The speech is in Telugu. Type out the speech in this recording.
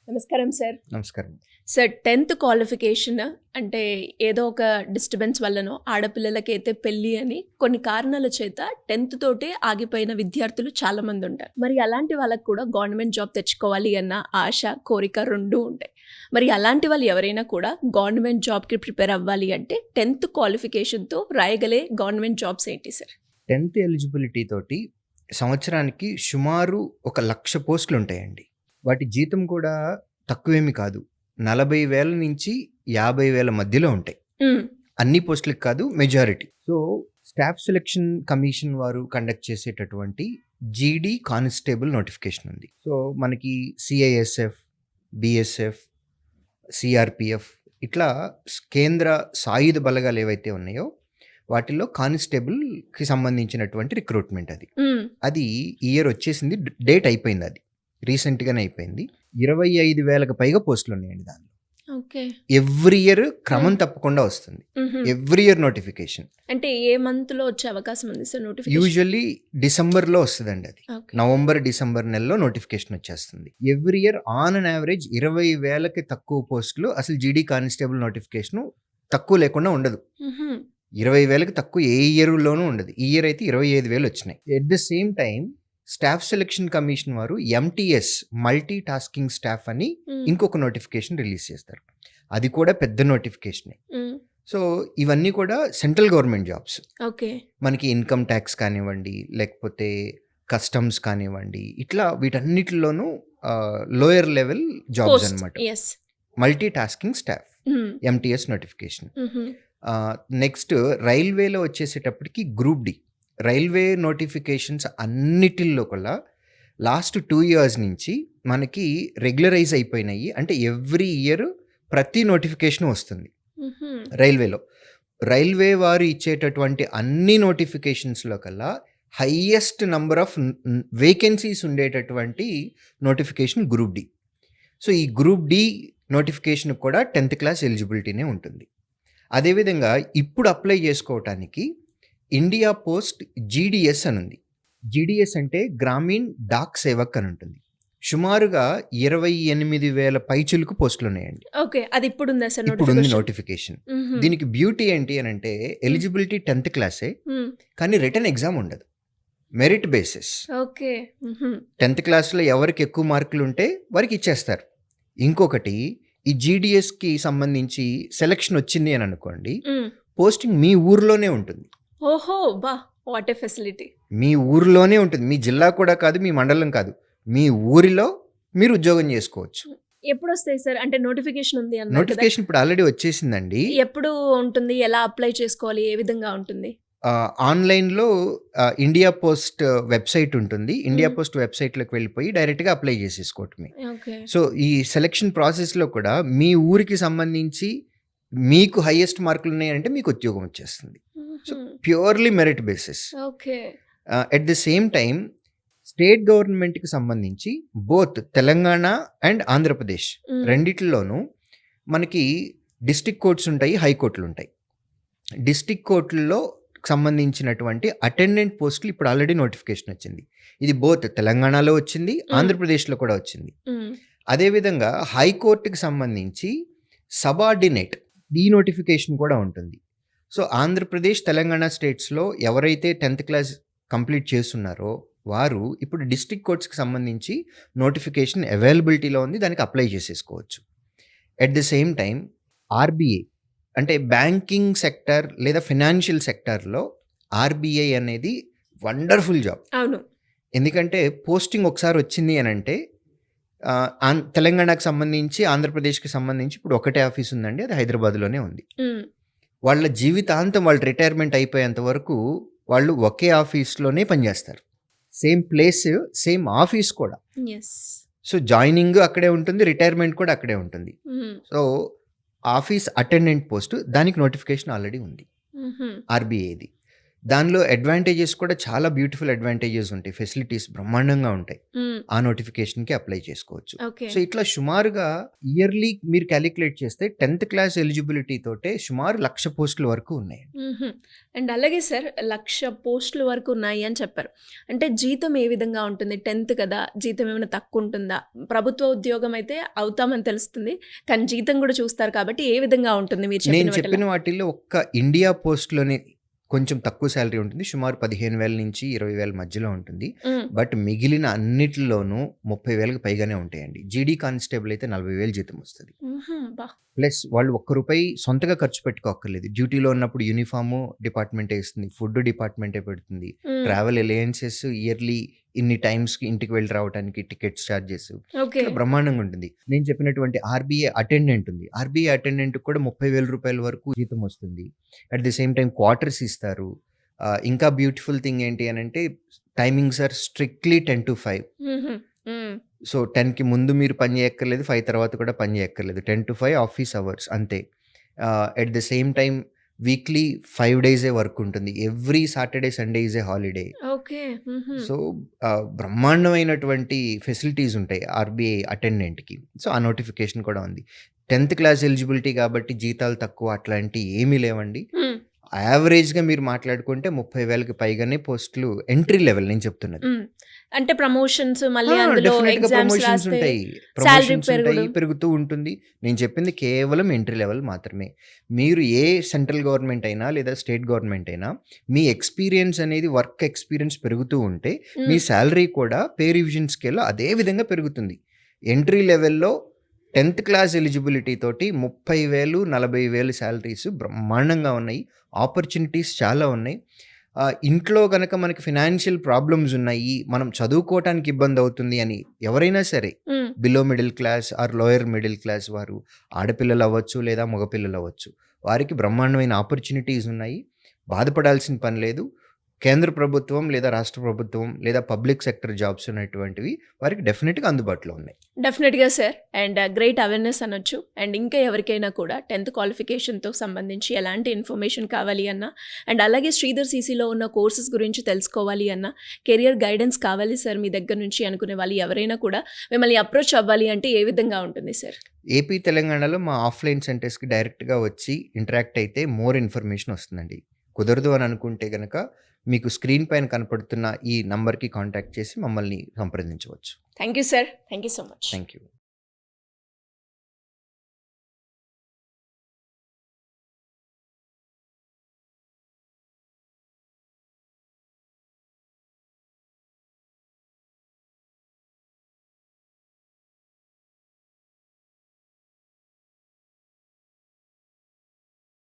నమస్కారం సార్. నమస్కారం. సార్ 10th క్వాలిఫికేషన్ అంటే ఏదో ఒక డిస్టర్బెన్స్ వల్లనో ఆడపిల్లలకైతే పెళ్ళి అని కొన్ని కారణాల చేత 10th తోటే ఆగిపోయిన విద్యార్థులు చాలా మంది ఉంటారు. మరి అలాంటి వాళ్ళకు కూడా గవర్నమెంట్ జాబ్ తెచ్చుకోవాలి అన్న ఆశ, కోరిక రెండూ ఉంటాయి. మరి అలాంటి వాళ్ళు ఎవరైనా కూడా గవర్నమెంట్ జాబ్కి ప్రిపేర్ అవ్వాలి అంటే 10th క్వాలిఫికేషన్తో రాయగలే గవర్నమెంట్ జాబ్స్ ఏంటి సార్? 10th ఎలిజిబిలిటీ తోటి సంవత్సరానికి సుమారు 1,00,000 పోస్టులు ఉంటాయండి. వాటి జీతం కూడా తక్కువేమి కాదు. 40,000 నుంచి 50,000 మధ్యలో ఉంటాయి. అన్ని పోస్టులకు కాదు, majority. So staff selection commission వారు కండక్ట్ చేసేటటువంటి జీడీ కానిస్టేబుల్ నోటిఫికేషన్ ఉంది. సో మనకి సిఐఎస్ఎఫ్, బిఎస్ఎఫ్, సిఆర్పిఎఫ్ ఇట్లా కేంద్ర సాయుధ బలగాలు ఏవైతే ఉన్నాయో వాటిల్లో కానిస్టేబుల్కి సంబంధించినటువంటి రిక్రూట్మెంట్ అది ఈ ఇయర్ వచ్చేసింది. డేట్ అయిపోయింది, అది రీసెంట్గానే అయిపోయింది. 25,000కు పైగా పోస్టులు ఉన్నాయండి దానిలో. ఎవ్రీ ఇయర్ క్రమం తప్పకుండా వస్తుంది. Every year notification. అంటే ఏ మంత్ లో వచ్చే అవకాశం ఉంది సార్ నోటిఫికేషన్? యూజువల్లీ డిసెంబర్లో వస్తుందండి. అది నవంబర్, డిసెంబర్ నెలలో నోటిఫికేషన్ వచ్చేస్తుంది. Every year on an average 20,000కి తక్కువ పోస్టులు అసలు జీడీ కానిస్టేబుల్ నోటిఫికేషన్ తక్కువ లేకుండా ఉండదు. 20,000కి తక్కువ ఏ ఇయర్లోనూ ఉండదు. ఈ ఇయర్ అయితే 25,000 వచ్చినాయి. At the same time staff selection commission వారు ఎంటీఎస్, మల్టీ టాస్కింగ్ స్టాఫ్ అని ఇంకొక నోటిఫికేషన్ రిలీజ్ చేస్తారు. అది కూడా పెద్ద నోటిఫికేషనే. సో ఇవన్నీ కూడా సెంట్రల్ గవర్నమెంట్ జాబ్స్. మనకి ఇన్కమ్ ట్యాక్స్ కానివ్వండి, లేకపోతే కస్టమ్స్ కానివ్వండి, ఇట్లా వీటన్నిటిలోనూ లోయర్ లెవెల్ జాబ్స్ అనమాట. Multi tasking staff, MTS notification. Next రైల్వేలో వచ్చేసేటప్పటికి గ్రూప్ డి. రైల్వే నోటిఫికేషన్స్ అన్నిటిల్లో కూడా లాస్ట్ 2 years నుంచి మనకి రెగ్యులరైజ్ అయిపోయినాయి. అంటే ఎవ్రీ ఇయర్ ప్రతి నోటిఫికేషన్ వస్తుంది రైల్వేలో. రైల్వే వారు ఇచ్చేటటువంటి అన్ని నోటిఫికేషన్స్లో కల్లా హైయెస్ట్ నంబర్ ఆఫ్ వేకెన్సీస్ ఉండేటటువంటి నోటిఫికేషన్ గ్రూప్ డి. సో ఈ గ్రూప్ డి నోటిఫికేషన్ కూడా 10th క్లాస్ ఎలిజిబిలిటీనే ఉంటుంది. అదేవిధంగా ఇప్పుడు అప్లై చేసుకోవటానికి ఇండియా పోస్ట్ జీడిఎస్ అని ఉంది. జీడిఎస్ అంటే గ్రామీణ్ డాక్ సేవక్ అని ఉంటుంది. సుమారుగా 28,000 పైచులకు పోస్టులు ఉన్నాయండి. అది ఇప్పుడు ఉంది నోటిఫికేషన్. దీనికి బ్యూటీ ఏంటి అని అంటే ఎలిజిబిలిటీ 10th క్లాసే, కానీ రిటర్న్ ఎగ్జామ్ ఉండదు, మెరిట్ బేసిస్. 10th క్లాస్లో ఎవరికి ఎక్కువ మార్కులు ఉంటే వారికి ఇచ్చేస్తారు. ఇంకొకటి, ఈ జీడిఎస్కి సంబంధించి సెలక్షన్ వచ్చింది అని అనుకోండి, పోస్టింగ్ మీ ఊర్లోనే ఉంటుంది. ఓహో బా, వాట్ ఏ ఫెసిలిటీ. మీ ఊరిలోనే ఉంటుంది. మీ జిల్లా కూడా కాదు, మీ మండలం కాదు, మీ ఊరిలో మీరు ఉద్యోగం చేసుకోవచ్చు. ఎప్పుడు వస్తాయి సార్? అంటే నోటిఫికేషన్ ఉంది అన్నారు. నోటిఫికేషన్ ఇప్పుడు ఆల్రెడీ వచ్చేసిందండి. ఎప్పుడు ఉంటుంది? ఎలా అప్లై చేసుకోవాలి? ఏ విధంగా ఉంటుంది? ఆన్లైన్లో ఇండియా పోస్ట్ వెబ్సైట్ ఉంటుంది. ఇండియా పోస్ట్ వెబ్సైట్లోకి వెళ్ళిపోయి డైరెక్ట్గా అప్లై చేసేసుకోవటమే. సో ఈ సెలక్షన్ ప్రాసెస్లో కూడా మీ ఊరికి సంబంధించి మీకు హైయెస్ట్ మార్కులు ఉన్నాయంటే మీకు ఉద్యోగం వచ్చేస్తుంది. So purely merit basis. At the same time state గవర్నమెంట్కి సంబంధించి బోత్ తెలంగాణ అండ్ ఆంధ్రప్రదేశ్ రెండిట్లోనూ మనకి డిస్ట్రిక్ట్ కోర్ట్స్ ఉంటాయి, హైకోర్టులు ఉంటాయి. డిస్ట్రిక్ట్ కోర్టుల్లో సంబంధించినటువంటి అటెండెంట్ పోస్టులు ఇప్పుడు ఆల్రెడీ నోటిఫికేషన్ వచ్చింది. ఇది బోత్ తెలంగాణలో వచ్చింది, ఆంధ్రప్రదేశ్లో కూడా వచ్చింది. అదేవిధంగా హైకోర్టుకి సంబంధించి సబార్డినేట్ ఈ నోటిఫికేషన్ కూడా ఉంటుంది. సో ఆంధ్రప్రదేశ్, తెలంగాణ స్టేట్స్లో ఎవరైతే 10th క్లాస్ కంప్లీట్ చేస్తున్నారో వారు ఇప్పుడు డిస్ట్రిక్ట్ కోర్ట్స్కి సంబంధించి నోటిఫికేషన్ అవైలబిలిటీలో ఉంది, దానికి అప్లై చేసేసుకోవచ్చు. At the same time RBI అంటే బ్యాంకింగ్ సెక్టర్ లేదా ఫినాన్షియల్ సెక్టర్లో ఆర్బీఐ అనేది వండర్ఫుల్ జాబ్. అవును. ఎందుకంటే పోస్టింగ్ ఒకసారి వచ్చింది అని అంటే తెలంగాణకు సంబంధించి, ఆంధ్రప్రదేశ్కి సంబంధించి ఇప్పుడు ఒకటే ఆఫీస్ ఉందండి, అది హైదరాబాద్లోనే ఉంది. వాళ్ళ జీవితాంతం వాళ్ళు రిటైర్మెంట్ అయిపోయేంత వరకు వాళ్ళు ఒకే ఆఫీస్లోనే పనిచేస్తారు. సేమ్ ప్లేస్, సేమ్ ఆఫీస్ కూడా. సో జాయినింగ్ అక్కడే ఉంటుంది, రిటైర్మెంట్ కూడా అక్కడే ఉంటుంది. సో ఆఫీస్ అటెండెంట్ పోస్ట్, దానికి నోటిఫికేషన్ ఆల్రెడీ ఉంది ఆర్బీఐది. దానిలో అడ్వాంటేజెస్ కూడా చాలా బ్యూటిఫుల్ అడ్వాంటేజెస్ ఉంటాయి. ఫెసిలిటీస్ బ్రహ్మాండంగా ఉంటాయి. ఆ నోటిఫికేషన్‌కి అప్లై చేసుకోవచ్చు. ఓకే. సో, ఇట్లా సుమారుగా ఇయర్లీ మీరు కాలిక్యులేట్ చేస్తే 10th క్లాస్ ఎలిజిబిలిటీ తోటే సుమారు 1,00,000 పోస్టుల వరకు ఉన్నాయండి. హుహు. అండ్ అలాగే సార్ 1,00,000 పోస్టుల వరకు ఉన్నాయి అని చెప్పారు. అంటే జీతం ఏ విధంగా ఉంటుంది? 10th కదా! జీతం ఏమైనా తక్కువుంటుందా? ప్రభుత్వ ఉద్యోగం అయితే అవుతామని తెలుస్తుంది. కానీ జీతం కూడా చూస్తారు కాబట్టి ఏ విధంగా ఉంటుంది మీరు నేను చెప్పిన చెప్పిన వాటిల్లో ఒక్క ఇండియా పోస్ట్‌లోనే కొంచెం తక్కువ సాలరీ ఉంటుంది. సుమారు 15,000 నుంచి 20,000 మధ్యలో ఉంటుంది. హ్మ్. బట్ మిగిలిన అన్నిటిలోనూ 30,000కి పైగానే ఉంటాయండి. జీడీ కానిస్టేబుల్ అయితే 40,000 జీతం వస్తది. హుహు. అబ్బా! ప్లస్ వాళ్ళు ఒక్క రూపాయి సొంతగా ఖర్చు పెట్టుకోక్కర్లేదు. డ్యూటీలో ఉన్నప్పుడు యూనిఫార్ము డిపార్ట్‌మెంటే ఇస్తుంది. ఫుడ్ డిపార్ట్‌మెంటే పెడుతుంది. హ్మ్. ట్రావెల్ అలయన్సెస్ ఇయర్లీ ఇన్ని టైమ్స్‌కి ఇంటికి వెళ్ళి రావడానికి టికెట్స్ చార్జెస్ ఓకే. ఇట్లా బ్రహ్మాండంగా ఉంటుంది. నేను చెప్పినటువంటి ఆర్‌బీఐ అటెండెంట్ ఉంది. ఆర్‌బీఐ అటెండెంట్‌కి కూడా 30,000 రూపాయల వరకు జీతం వస్తుంది. At the same time quarters ఇస్తారు. ఇంకా బ్యూటిఫుల్ థింగ్ ఏంటి అనంటే టైమింగ్స్ ఆర్ స్ట్రిక్ట్‌లీ 10-5. హుహు. హ్మ్. సో, 10కి ముందు మీరు పని చేయక్కర్లేదు. 5 తర్వాత కూడా పని చేయక్కర్లేదు. 10-5 ఆఫీస్ అవర్స్ అంతే. At the same time weekly 5 డేసే వర్క్ ఉంటుంది. Every Saturday, Sunday is a holiday. Okay. హుహు. సో, బ్రహ్మాండమైనటువంటి ఫెసిలిటీస్ ఉంటాయి ఆర్‌బీఐ అటెండెంట్‌కి. సో, ఆ నోటిఫికేషన్ కూడా ఉంది. 10th క్లాస్ ఎలిజిబిలిటీ కాబట్టి జీతాలు తక్కువ అట్లాంటియి ఏమీ లేవండి. హ్మ్. యావరేజ్‌గా మీరు మాట్లాడుకుంటే 30,000కి పైగానే పోస్టులు ఎంట్రీ లెవెల్ నేను చెప్తున్నది. హ్మ్. అంటే ప్రమోషన్స్ మళ్ళీ అందులో డెఫినిట్‌గా ఎగ్జామ్స్ ప్రమోషన్స్ రాస్తే ఉంటాయి. సాలరీ ప్రమోషన్స్ ఉంటాయి. పెరుగుడు. పెరుగుతూ ఉంటుంది. నేను చెప్పింది కేవలం ఎంట్రీ లెవెల్ మాత్రమే. మీరు ఏ సెంట్రల్ గవర్నమెంట్ అయినా లేదా స్టేట్ గవర్నమెంట్ అయినా మీ ఎక్స్‌పీరియన్స్ అనేది వర్క్ ఎక్స్‌పీరియన్స్ పెరుగుతూ ఉంటే మీ హ్మ్. సాలరీ కూడా పే రివిజన్ స్కేల్‌లో అదే విధంగా పెరుగుతుంది. ఎంట్రీ లెవెల్‌లో 10th క్లాస్ ఎలిజిబిలిటీ తోటి 30,000, 40,000 సాలరీస్ బ్రహ్మాండంగా ఉన్నాయి. ఆపర్చునిటీస్ చాలా ఉన్నాయి. ఇంట్లో గనక మనకి ఫినాన్షియల్ ప్రాబ్లమ్స్ ఉన్నాయి. మనం చదువుకోవటానికి ఇబ్బందవుతుంది అని ఎవరైనా సరే హ్మ్. Below middle class are lower middle class వారు ఆడపిల్లలు అవ్వచ్చు లేదా మగపిల్లలు అవ్వచ్చు. వారికి బ్రహ్మాండమైన ఆపర్చునిటీస్ ఉన్నాయి. బాధపడాల్సిన పని లేదు. కేంద్ర ప్రభుత్వం లేదా రాష్ట్ర ప్రభుత్వం లేదా పబ్లిక్ సెక్టర్ జాబ్స్ ఉన్నటువంటివి వారికి డెఫినిట్‌గా అందుబాటులో ఉన్నాయి. డెఫినెట్‌గా సార్. అండ్ గ్రేట్ అవేర్‌నెస్ అనొచ్చు. అండ్ ఇంకా ఎవరికైనా కూడా 10th క్వాలిఫికేషన్‌తో సంబంధించి ఎలాంటి ఇన్ఫర్మేషన్ కావాలి అన్నా, అండ్ అలాగే శ్రీధర్ సీసీలో ఉన్న కోర్సెస్ గురించి తెలుసుకోవాలి అన్నా, కెరియర్ గైడెన్స్ కావాలి సార్ మీ దగ్గర నుంచి అనుకునే వాళ్ళు ఎవరైనా కూడా మిమ్మల్ని అప్రోచ్ అవ్వాలి అంటే ఏ విధంగా ఉంటుంది సార్? ఏపీ, తెలంగాణలో మా ఆఫ్‌లైన్ సెంటర్స్‌కి డైరెక్ట్‌గా వచ్చి ఇంటరాక్ట్ అయితే మోర్ ఇన్ఫర్మేషన్ వస్తుందండి. కుదరదు అని అనుకుంటే గనక మీకు స్క్రీన్ పైన కనపడుతున్న ఈ నంబర్‌కి కాంటాక్ట్ చేసి మమ్మల్ని సంప్రదించవచ్చు. Thank you sir. Thank you so much. Thank you.